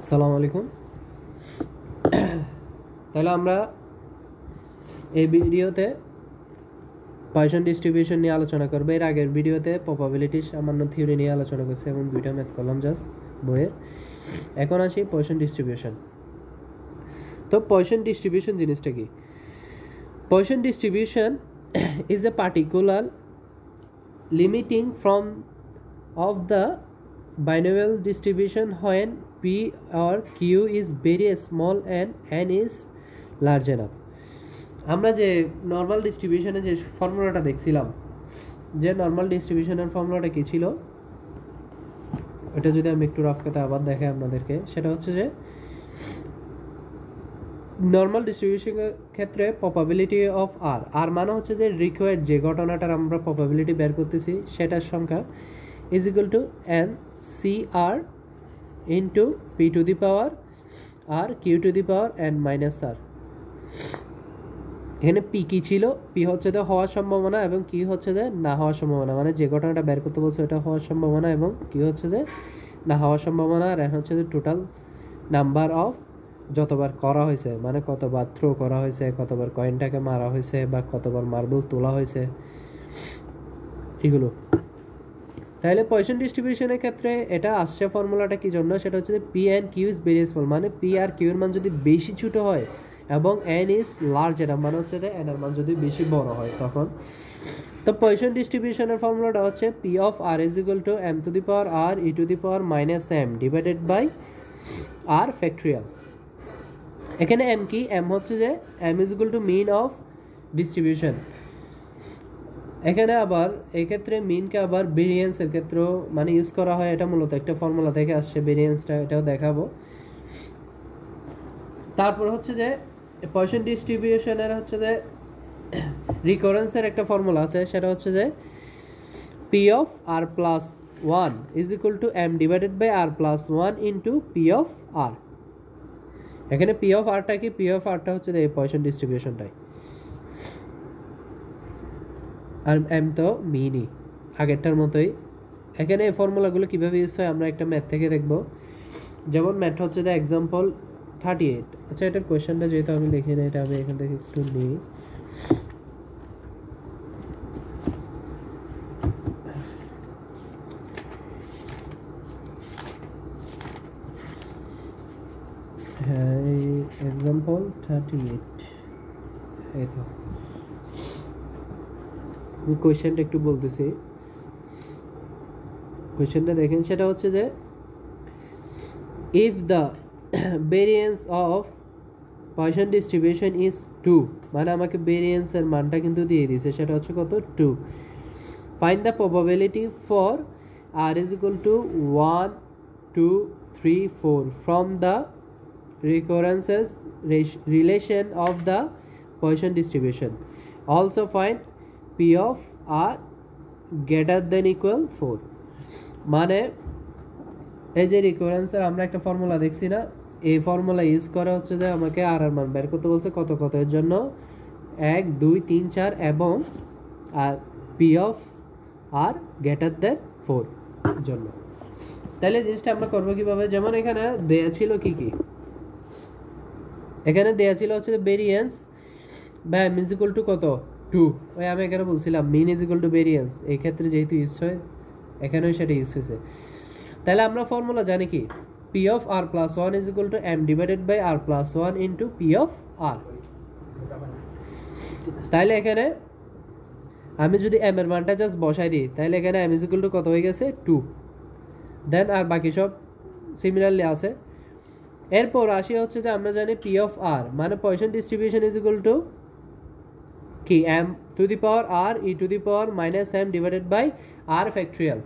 আসসালামু আলাইকুম। তাহলে আমরা এই ভিডিওতে পয়সন ডিস্ট্রিবিউশন নিয়ে আলোচনা করব। এর আগের ভিডিওতে প্রবাবিলিটি সামান্য থিওরি নিয়ে আলোচনা করছি এবং দুইটা ম্যাথ করলাম জাস্ট বইয়ের। এখন আসি পয়সন ডিস্ট্রিবিউশন। তো পয়সন ডিস্ট্রিবিউশন জিনিসটা কি? Poison distribution is a particular limiting from of the binomial distribution when p or q is very small and n is large enough. আমরা যে নরমাল ডিস্ট্রিবিউশনের যে ফর্মুলাটা দেখছিলাম, যে নরমাল ডিস্ট্রিবিউশনের ফর্মুলাটা কি ছিল, এটা যদি আমি একটু রাফ কথা আবার দেখাই আপনাদেরকে, সেটা হচ্ছে যে নরমাল ডিস্ট্রিবিউশনের ক্ষেত্রে প্রবাবিলিটি অফ আর, আর মানে হচ্ছে যে রিকোয়ার্ড যে ঘটনাটার আমরা প্রবাবিলিটি বের করতেছি সেটার সংখ্যা is equal to n cr into p to the power r q to the power n minus r. এখানে p কি ছিল? p হচ্ছে যে হওয়ার সম্ভাবনা এবং q হচ্ছে যে না হওয়ার সম্ভাবনা, মানে যে ঘটনাটা বের করতে বলছে ওটা হওয়ার সম্ভাবনা এবং q হচ্ছে যে না হওয়ার সম্ভাবনা, আর n হচ্ছে যে টোটাল নাম্বার অফ যতবার করা হয়েছে, মানে কতবার থ্রো করা হয়েছে, কতবার কয়েনটাকে মারা হয়েছে বা কতবার মার্বেল তোলা হয়েছে, এগুলো। তাহলে পয়সন ডিস্ট্রিবিউশনের ক্ষেত্রে এটা আসছে ফর্মুলাটা কি জন্য, সেটা হচ্ছে যে P and Q is very small, মানে পি আর কিউ এর মান যদি বেশি ছোট হয় এবং এন ইজ লার্জ এনাফ, মানে হচ্ছে যে এন এর মান যদি বেশি বড় হয় তখন। তো পয়সন ডিস্ট্রিবিউশনের ফর্মুলাটা হচ্ছে P of r is equal to m to the power r e to the power minus m divided by r factorial. এখানে এম কি? এম হচ্ছে যে m is equal to mean of distribution. এখানে আবার এই ক্ষেত্রে মিনকে আবার ভেরিয়েন্সের ক্ষেত্রেও মানে ইউজ করা হয়, এটা মূলত একটা ফর্মুলা থেকে আসছে, ভেরিয়েন্সটা এটাও দেখাবো। তারপর হচ্ছে যে পয়সন ডিস্ট্রিবিউশনের হচ্ছে যে রিকারেন্সের একটা ফর্মুলা আছে, সেটা হচ্ছে যে P of r plus one is equal to m divided by r plus one into p of r. এখানে পি অফ আরটা কি? পি অফ আরটা হচ্ছে যে এই পয়সন ডিস্ট্রিবিউশনটাই, আর এম তো মিনই আগেরটার মতোই। এখানে এই ফর্মুলাগুলো কীভাবে ইউজ হয় আমরা একটা ম্যাথ থেকে দেখব। যেমন ম্যাথ হচ্ছে যে এক্সাম্পল 38। আচ্ছা, এটার কোয়েশ্চেনটা যেহেতু আমি লিখি না, এটা আমি এখান থেকে একটু নিই। হ্যাঁ, এক্সাম্পল 38 এই তো। আমি কোয়েশ্চেনটা একটু বলতেছি, কোয়েশ্চেনটা দেখেন। সেটা হচ্ছে যে if the variance of poison distribution is 2, মানে আমাকে ভেরিয়েন্সের মানটা কিন্তু দিয়ে দিয়েছে, সেটা হচ্ছে কত? 2। Find the probability for r is equal to 1 2 3 4 from the recurrences relation of the Poisson distribution. Also find p of r greater than equal 4। মানে এই যে রিকারেন্সের আমরা একটা ফর্মুলা দেখছি না, এই ফর্মুলা ইউজ করা হচ্ছে যে আমাকে আর এর মান বের করতে বলছে কত কত এর জন্য, 1 2 3 4 এবং r p of r greater than 4 জন্য। তাহলে জিনিসটা আমরা করবো কিভাবে? যেমন এখানে দেয়া ছিল কি কি, এখানে দেয়া ছিল হচ্ছে যে ভেরিয়েন্স বা এম ইজ ইকুয়াল টু কত? 2। ওই আমি এখানে বলছিলাম mean is equal to variance, এই ক্ষেত্রে যেহেতু ইউজ হয় এখানেও সেটা ইউজ হয়েছে। তাহলে আমরা ফর্মুলা জানি কি? P of r plus one is equal to m divided by r plus one into p of r. তাহলে এখানে আমি যদি এম এর মানটা জাস্ট বসাই দিই, তাহলে এখানে এম ইজ ইকুয়াল টু কত হয়ে গেছে? 2। দেন আর বাকি সব সিমিলারলি আছে। এরপর আসি হচ্ছে যে আমরা জানি পি অফ আর মানে Poisson distribution is equal to কি? M to the power r e to the power minus m divided by r factorial.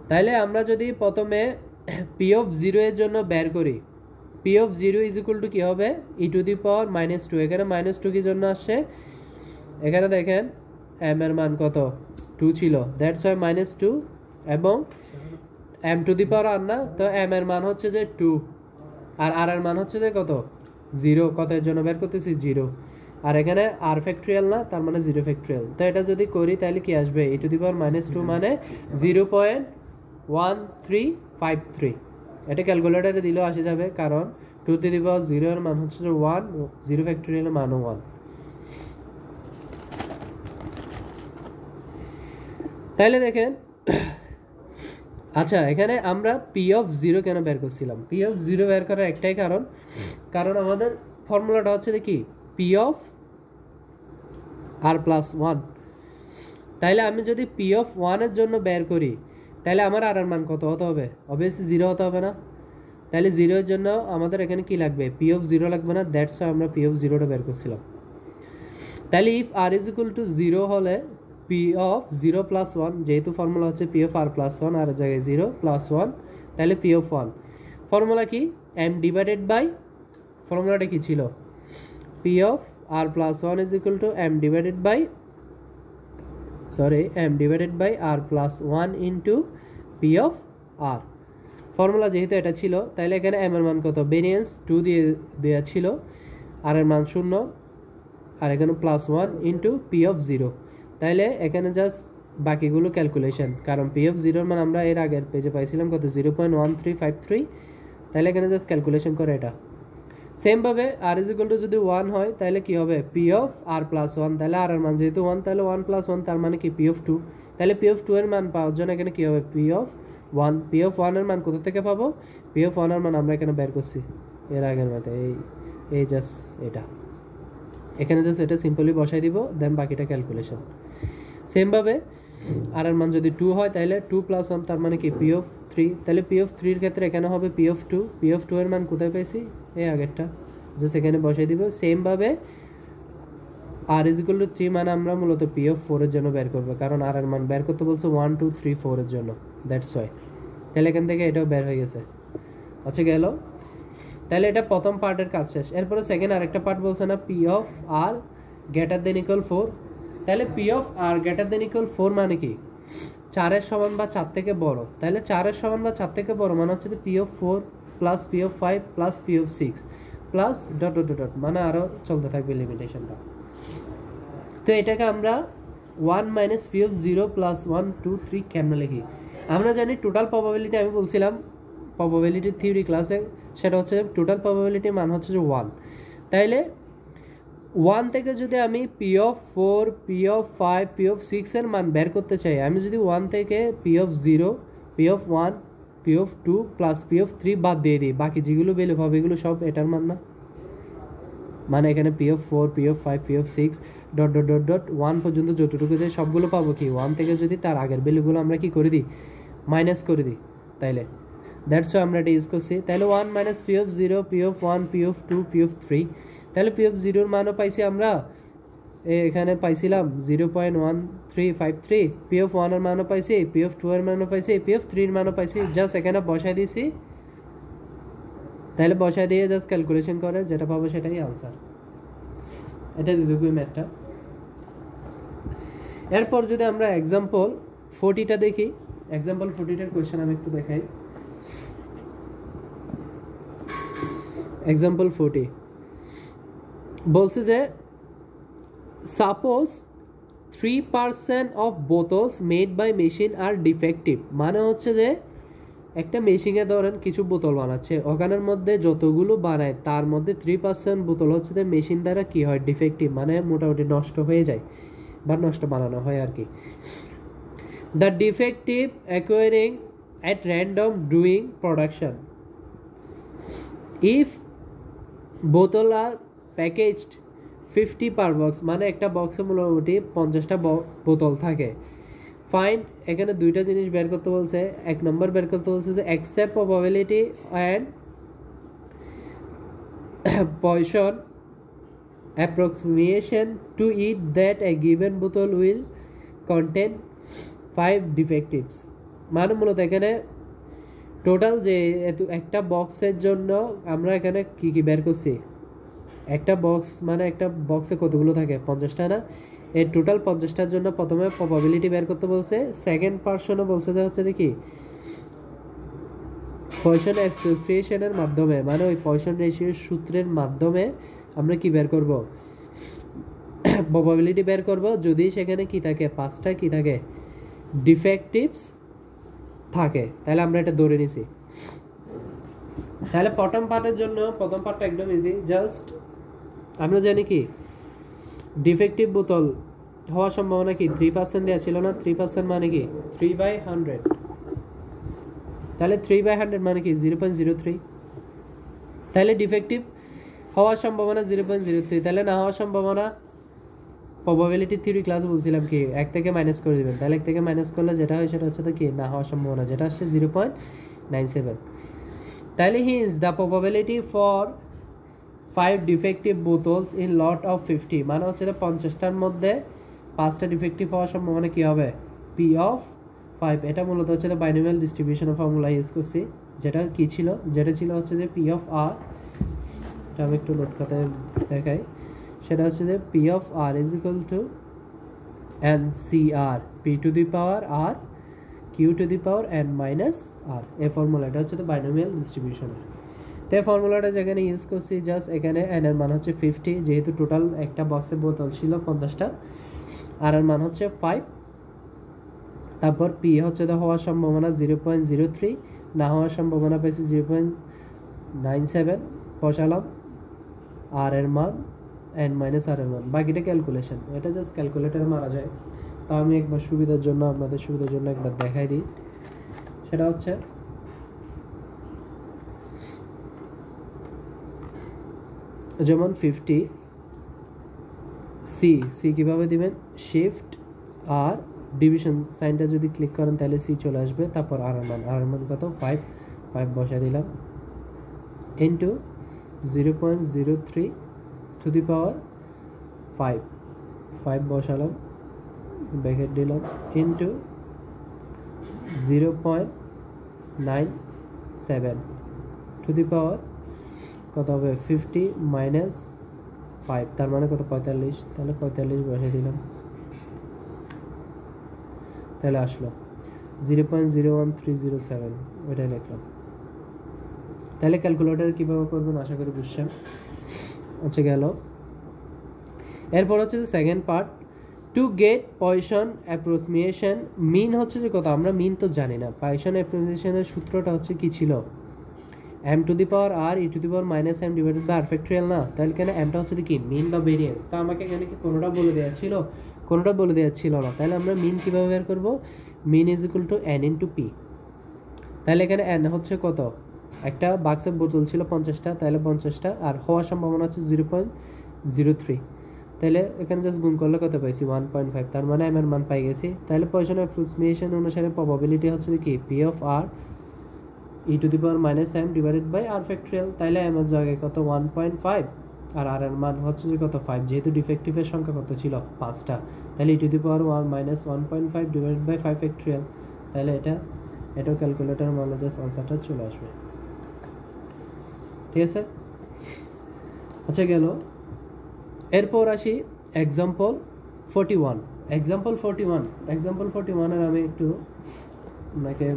তাইলে আমরা যদি প্রথমে পি অফ 0 এর জন্য বের করি, P of 0 is equal to কী হবে? E to the power -2। এখানে -2 কি জন্য আসছে? এখানে দেখেন এম এর মান কত? 2 ছিল, দ্যাটস ওয়াই -2 এবং এম টু দি পাওয়ার আর না, তো এম এর মান হচ্ছে যে 2 আর আর এর মান হচ্ছে যে কত? 0। কত এর জন্য বের করতেছি? 0। আর এখানে আর ফ্যাক্টরিয়াল না, তার মানে 0 ফ্যাক্টরিয়াল। তো এটা যদি করি তাহলে কি আসবে? ই টু দি পাওয়ার -2 মানে 0.1353। এটা ক্যালকুলেটারে দিলেও আসে যাবে, কারণ 2⁻0 এর মান হচ্ছে 1, 0 ফ্যাক্টোরিয়ালের মানও 1। তাহলে দেখেন, আচ্ছা এখানে আমরা P(0) কেন বের করছিলাম? P(0) বের করার একটাই কারণ আমাদের ফর্মুলাটা হচ্ছে কি P(r+1). তাইলে আমি যদি P(1) এর জন্য বের করি, তাহলে আমার আর এর মান কত হতে হবে? অবভিয়াসলি 0 হতে হবে না? তাহলে 0 এর জন্য আমাদের এখানে কি লাগবে? P(0) লাগবে না, দ্যাটস ওয়াই আমরা P(0) বের করছিলাম। তাহলে ইফ r = 0 হলে P(0+1), যেহেতু ফর্মুলা হচ্ছে P(r+1) আর জায়গায় 0+1, তাহলে P(1). ফর্মুলা কি? ফর্মুলাটা কি ছিল? P(r+1) = m/r+1 into P(r). Formula যেহেতু এটা ছিল, তাহলে এখানে m এর মান কত? ভেরিয়েন্স 2 দিয়ে দেওয়া ছিল, r এর মান 0, আর এখানে +1 into P(0). তাহলে এখানে জাস্ট বাকিগুলো ক্যালকুলেশন, কারণ P(0) এর মান আমরা এর আগের পেজে পাইছিলাম কত? 0.1353। তাহলে এখানে জাস্ট ক্যালকুলেশন করে এটা। সেমভাবে r = যদি 1 হয়, তাহলে কি হবে? P(r+1). তাহলে r এর মান যেহেতু 1, তাহলে 1+1 তার মানে কি P(2). তাহলে P(2) এর মান পাওয়ার জন্য এখানে কি হবে? P(1). P(1) এর মান কোথা থেকে পাবো? P(1) এর মান আমরা এখানে বের করছি এর আগের মতো, এই জাস্ট এটা এখানে জাস্ট এটা সিম্পলি বসাই দিব, দেন বাকিটা ক্যালকুলেশন। সেমভাবে আর এর মান যদি 2 হয়, তাহলে 2+1 তার মানে কি P(3). তাহলে P(3) এর ক্ষেত্রে এখানে হবে P(2). P(2) এর মান কোথায় পেয়েছি? এই আগেরটা, জাস্ট এখানে বসাই দিব। সেমভাবে r = 3 মানে আমরা মূলত P(4) এর জন্য বের করবো, কারণ আর এর মান বের করতে বলছে 1 2 3 4 এর জন্য, দ্যাটস ওয়াই। তাহলে এখান থেকে এটাও বের হয়ে গেছে। আচ্ছা গেল, তাহলে এটা প্রথম পার্টের কাজ শেষ। এরপরে সেকেন্ড আরেকটা পার্ট বলছে না, P(r > 4). তাহলে P(r > 4) মানে কি? 4 এর সমান বা 4 থেকে বড়। তাহলে 4 এর সমান বা 4 থেকে বড় মানে হচ্ছে P(4) + P(5) + P(6) প্লাস ... মানে আরো চলতে থাকবে লিমিটেশনটা। তো এটাকে আমরা 1 - P(0) + 1 2 3 কেমনে লিখি? আমরা জানি টোটাল প্রবাবিলিটি, আমি বলছিলাম প্রবাবিলিটি থিওরি ক্লাসে, সেটা হচ্ছে টোটাল প্রবাবিলিটির মান হচ্ছে 1। তাইলে 1 থেকে যদি আমি P(4), P(5), P(6) এর মান বের করতে চাই, আমি যদি 1 থেকে P(0), P(1), P(2) + P(3) বাদ দিয়ে দিই, বাকি যেগুলো ভ্যালু পাবে এগুলো সব এটার মান না? মানে এখানে P(4), P(5), P(6) ... 1 পর্যন্ত যতটুকু যায় সবগুলো পাবো কি 1 থেকে, যদি তার আগের ভ্যালুগুলো আমরা কি করে দিই? মাইনাস করে দিই। তাইলে দ্যাটস ওয়াই আমরা এটা ইউজ করছি। তাহলে 1 - P(0), P(1), P(2), P(3). তাহলে P(0) এর মানও পাইছি আমরা, এখানে পাইছিলাম 0.1353। P(1) এর মানও পাইছি, P(2) এর মানও পাইছি, P(3) এর মানও পাইছি, জাস্ট এখানে বসাই দিয়েছি। তাহলে বসাই দিয়ে জাস্ট ক্যালকুলেশন করে যেটা পাবো সেটাই আনসার। এটা দিদুকুই ম্যাথটা। এরপর যদি আমরা এক্সাম্পল 40টা দেখি, এক্সাম্পল 40টার কোয়েশ্চেন আমি একটু দেখাই। এক্সাম্পল 40 বলছে যে suppose 3% of bottles made by machine are defective. মানে হচ্ছে যে একটা মেশিনে ধরেন কিছু বোতল বানাচ্ছে, ওখানের মধ্যে যতগুলো বানায় তার মধ্যে 3% বোতল হচ্ছে যে মেশিন দ্বারা কি হয়? ডিফেক্টিভ, মানে মোটামুটি নষ্ট হয়ে যায় বা নষ্ট বানানো হয় আর কি। The defective acquiring at random doing production if বোতল আর প্যাকেজড 50 পার বক্স, মানে একটা বক্সে মোটামুটি 50টা বোতল থাকে। ফাইন্ড, এখানে দুইটা জিনিস বের করতে বলছে। এক নম্বর বের করতে বলছে যে accept probability and Poisson approximation to it that a given bottle will contain 5 defectives. মানে মূলত এখানে টোটাল যে একটা বক্সের জন্য আমরা এখানে কি কি বের করছি, একটা বক্স মানে একটা বক্সে কতগুলো থাকে? 50টা না? এই টোটাল 50টার জন্য প্রথমে প্রবাবিলিটি বের করতে বলছে। সেকেন্ড পার্সনও বলছে যে হচ্ছে দেখি পয়সন এক্সপ্রেশনের মাধ্যমে, মানে ওই পয়সন রেশিও সূত্রের মাধ্যমে আমরা কি বের করব? প্রবাবিলিটি বের করব যদি সেখানে কি থাকে? 5টা কি থাকে? ডিফেক্টিভস থাকে। তাহলে আমরা এটা ধরে নিছি। তাহলে প্রথম পার্টের জন্য প্রথম পার্টটা একদম ইজি, জাস্ট আমরা জানি কি ডিফেক্টিভ বোতল হওয়ার সম্ভাবনা কি 3% দেওয়া ছিল না, 3% মানে কি 3/100, তাহলে 3/100 মানে কি 0.03, তাহলে ডিফেক্টিভ হওয়ার সম্ভাবনা 0.03, তাহলে না হওয়ার সম্ভাবনা প্রবাবিলিটি থিওরি ক্লাস বলছিলাম কি 1 থেকে মাইনাস করে দিবেন, তাহলে 1 থেকে মাইনাস করলে যেটা হয় সেটা হচ্ছে তো কি না হওয়ার সম্ভাবনা, যেটা আসছে 0.97, তাহলে his the probability for 5 defective bottles in lot of 50, মানে হচ্ছে 50টার মধ্যে 5টা ডিফেক্টিভ হওয়ার সম্ভাবনা কি হবে পি অফ 5, এটা মূলত হচ্ছে বাইনোমিয়াল ডিস্ট্রিবিউশনের ফর্মুলা ইউজ করছি, যেটা কি ছিল, যেটা ছিল হচ্ছে যে পি অফ আর, এটা আমি একটু নোট খাতায় দেখাই, সেটা হচ্ছে যে P of r is equal to n C r p to the power r q to the power n minus r, এই ফর্মুলাটা হচ্ছে তো বাইনোমিয়াল ডিস্ট্রিবিউশনের। তো এই ফর্মুলাটা যেখানে ইউজ করছি জাস্ট এখানে এন এর মান হচ্ছে 50, যেহেতু টোটাল একটা বক্সে বোতল ছিল 50টা, আর এর মান হচ্ছে 5, তারপর পি হচ্ছে তো হওয়ার সম্ভাবনা 0.03, না হওয়ার সম্ভাবনা পেয়েছি 0.97 বসালাম, আর এর মান এন মাইনাস আর এর মান, বাকিটা ক্যালকুলেশন, এটা জাস্ট ক্যালকুলেটারে মারা যায়। তা আমি একবার সুবিধার জন্য আপনাদের সুবিধার জন্য একবার দেখাই দিই, সেটা হচ্ছে যেমন 50 সি, সি কীভাবে দিবেন, শিফট আর ডিভিশন সাইনটা যদি ক্লিক করেন তাহলে সি চলে আসবে, তারপর আর এর মান কত 5 বসা দিলাম ইন্টু 0.03 টু দি পাওয়ার 5 বসালাম, ব্র্যাকেট দিলাম ইন্টু 0.97 টু দি পাওয়ার কত হবে 50 মাইনাস 5, তার মানে কত 45, তাহলে 45 বসে দিলাম, তাহলে আসলো 0.01307, ওইটাই লিখলাম। তাহলে ক্যালকুলেটর কীভাবে করবেন আশা করি বুঝছেন। আচ্ছা গেল, এরপর হচ্ছে যে second part, to get Poisson approximation, mean হচ্ছে যে কত, আমরা মিন তো জানি না, পয়সন অ্যাপ্রক্সিমেশনের সূত্রটা হচ্ছে কি ছিল m to the power r e to the power minus m divided by r factorial না, তাহলে কেন এমটা হচ্ছে কি মিন বা ভেরিয়েন্স, তা আমাকে এখানে কি কোনোটা বলে দেওয়া ছিল, কোনোটা বলে দেওয়া ছিল না, তাহলে আমরা মিন কীভাবে বের করবো, mean is equal to n into p, তাহলে এখানে এন হচ্ছে কত, একটা বাক্সের বোতল ছিল 50টা, তাহলে 50টা, আর হওয়ার সম্ভাবনা হচ্ছে 0.03, তাহলে এখানে জাস্ট গুণ করলে কত পাইছি 1.5, তার মানে এম এর মান পাই গেছি। তাহলে পয়সন অ্যাপ্রক্সিমেশন অনুসারে প্রবাবিলিটি হচ্ছে কি P of r e to the power minus m divided by r factorial, তাহলে এম এর জায়গায় কত 1.5, আর আর এর মান হচ্ছে যে কত 5, যেহেতু ডিফেক্টিভের সংখ্যা কত ছিল 5টা, তাহলে e to the power 1 minus 1.5 divided by 5 factorial, তাহলে এটাও ক্যালকুলেটার মানে জাস্ট আনসারটা চলে আসবে, ঠিক আছে। আচ্ছা গেল, এরপর আসি এক্সাম্পল 41, এক্সাম্পল 41 এর আমি একটু আপনাকে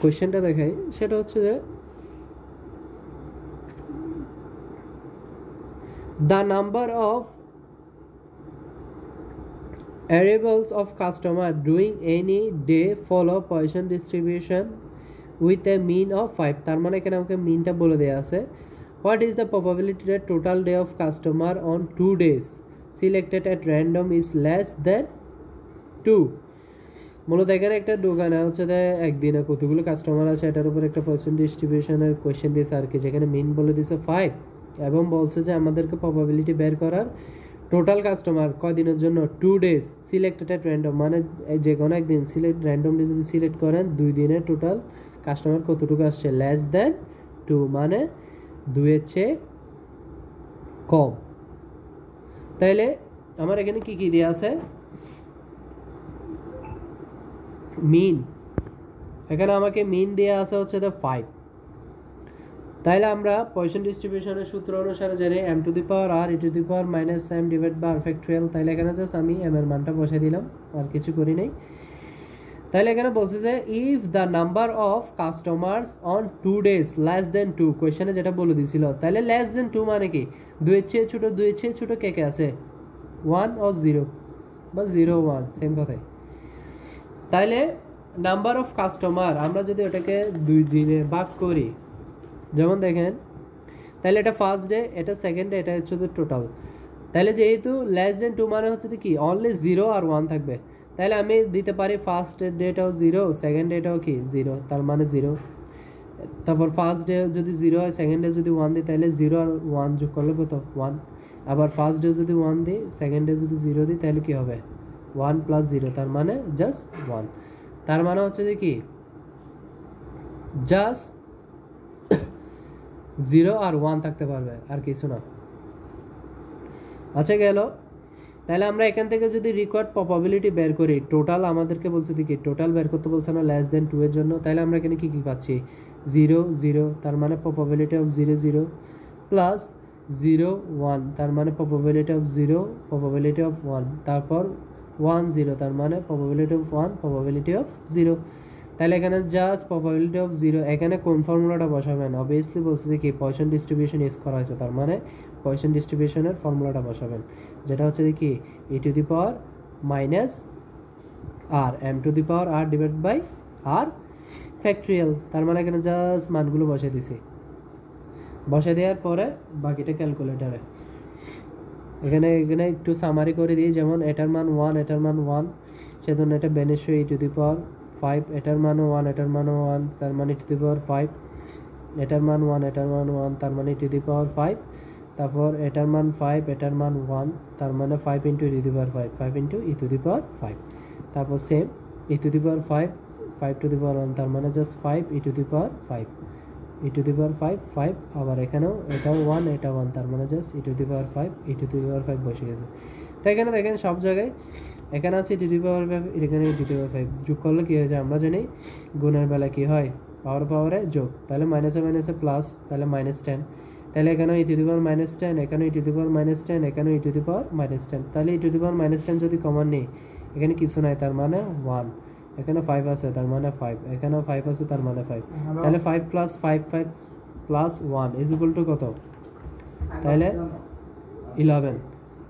কোয়েশ্চেনটা দেখাই, সেটা হচ্ছে যে the number of arrivals of customer during any day follow Poisson distribution with a mean of 5, তার মানে এখানে আমাকে মিনটা বলে দেওয়া আছে, what is the probability that total day of customer on 2 days selected at random is less than 2, মূলত এখানে একটা দোকানে হচ্ছে একদিনে কতগুলো কাস্টমার আছে এটার উপর একটা পয়সন ডিস্ট্রিবিউশনের কোয়েশ্চেন দিয়েছে আর কি, যেখানে মিন বলে দিয়েছে 5 এবং বলছে যে আমাদেরকে প্রবাবিলিটি বের করার টোটাল কাস্টমার কয়দিনের জন্য 2 days সিলেক্টেড অ্যাট র্যান্ডম, মানে যে কোনো একদিন র্যান্ডমলি যদি সিলেক্ট করেন 2 দিনের টোটাল কাস্টমার কতটুকু আসছে লেস দেন 2, মানে 2 এর চেয়ে কম। তাইলে আমার এখানে কি কি দেওয়া আছে, মিন, এখানে আমাকে মিন দেওয়া আছে হচ্ছে 5, তাইলে আমরা পয়সন ডিস্ট্রিবিউশনের সূত্র অনুসারে জানি m to the power r e to the power minus m divide by r factorial, তাইলে এখানে জাস্ট আমি এম এর মানটা বসিয়ে দিলাম, আর কিছু করি নাই। তাইলে এখানে বলছে যে if the number of customers on 2 days less than 2, কোয়েশ্চেনে যেটা বলে দিছিল, তাহলে লেস দেন 2 মানে কি 2 এর চেয়ে ছোট কে কে আছে 1 ও 0 বা 0 1 সেম কথাই। তাইলে নাম্বার অফ কাস্টমার আমরা যদি ওটাকে 2 দিনে ভাগ করি, যেমন দেখেন তাহলে এটা ফার্স্ট ডে, এটা সেকেন্ড ডে, এটা হচ্ছে টোটাল। তাহলে যেহেতু লেস দেন 2 মানে হচ্ছে কি অনলি 0 আর 1 থাকবে, তাহলে আমি দিতে পারি ফার্স্ট ডেটাও 0, সেকেন্ড ডেটাও কি 0, তার মানে 0। তারপর ফার্স্ট ডে যদি 0 হয়, সেকেন্ড ডে যদি 1 দিই, তাহলে 0 আর 1 যোগ করলে কত 1। আবার ফার্স্ট ডে যদি 1 দিই, সেকেন্ড ডে যদি 0 দিই, তাহলে কি হবে 1 + 0, তার মানে জাস্ট 1। তার মানে হচ্ছে যে কি জাস্ট 0 আর 1 থাকতে পারবে, আর কিছু না। আচ্ছা গেল। তাহলে আমরা এখান থেকে যদি রিকোয়ার্ড প্রবাবিলিটি বের করি, টোটাল আমাদেরকে বলছে কি টোটাল বের করতে বলছে না লেস দেন 2 এর জন্য, তাহলে আমরা এখানে কি কি পাচ্ছি 0 0, তার মানে প্রবাবিলিটি অফ 0 0, প্লাস 0 1, তার মানে প্রবাবিলিটি অফ 0, প্রবাবিলিটি অফ 1, তারপর 1 0, তার মানে প্রবাবিলিটি অফ 1, প্রবাবিলিটি অফ 0। তাহলে এখানে জাস্ট প্রবাবিলিটি অফ 0, এখানে কোন ফর্মুলাটা বসাবেন, অবভিয়াসলি বলছে যে কি পয়সন ডিস্ট্রিবিউশন ইউজ করা হয়েছে, তার মানে পয়সন ডিস্ট্রিবিউশনের ফর্মুলাটা বসাবেন, যেটা হচ্ছে যে কি e⁻⁻r m⁻r divide by r factorial. তার মানে এখানে জাস্ট মানগুলো বসিয়ে দিছি, বসে দেওয়ার পরে বাকিটা ক্যালকুলেটারে এখানে একটু সামারি করে দিই। যেমন এটার মান 1, এটার মান 1, সেজন্য এটা বেনিশিও e⁵, এটার মানও 1, এটার মানও 1, তার মানে e⁵, এটার মান 1, এটার মান 1, তার মানে e⁵, তারপর এটার মান 5, এটার মান 1, তার মানে 5 × e⁵, 5 × e⁵, তারপর same e⁵, 5 to the power 1, তার মানে জাস্ট 5 e⁵, e⁵, 5, আবার এখানেও এটাও 1, এটা 1, তার মানে জাস্ট e⁵, e⁵ বসে গেছে। তো এখানে দেখেন সব জায়গায় এখানে আছে e⁵, এখানে e⁵, যোগ করলে কি হয়ে যায় আমরা জানি, গুণের বেলা কি হয় পাওয়ারে যোগ, তাহলে মাইনাসে মাইনাসে প্লাস, তাহলে -10, তাহলে এখানেও e⁻−10, এখানেও e⁻−10, এখানেও e⁻−10, তাহলে e⁻−10 যদি কমন নেই, এখানে কিছু নাই, তার মানে 1, এখানে 5 আছে, তার মানে 5, এখানেও 5 আছে, তার মানে 5, তাহলে 5 + 5 + 1 = কত, তাহলে 11,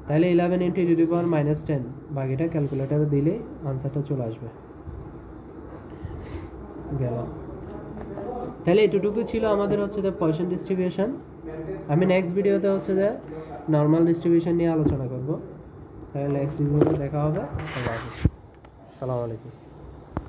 তাহলে 11 × e⁻−10, বাকিটা ক্যালকুলেটারে দিলে আনসারটা চলে আসবে। গেল। তাহলে এটুকু ছিল আমাদের হচ্ছে যে পয়সন ডিস্ট্রিবিউশন। আমি নেক্সট ভিডিওতে হচ্ছে যে নর্মাল ডিস্ট্রিবিউশন নিয়ে আলোচনা করব। তাহলে নেক্সট ভিডিওতে দেখা হবে। আসসালামু আলাইকুম।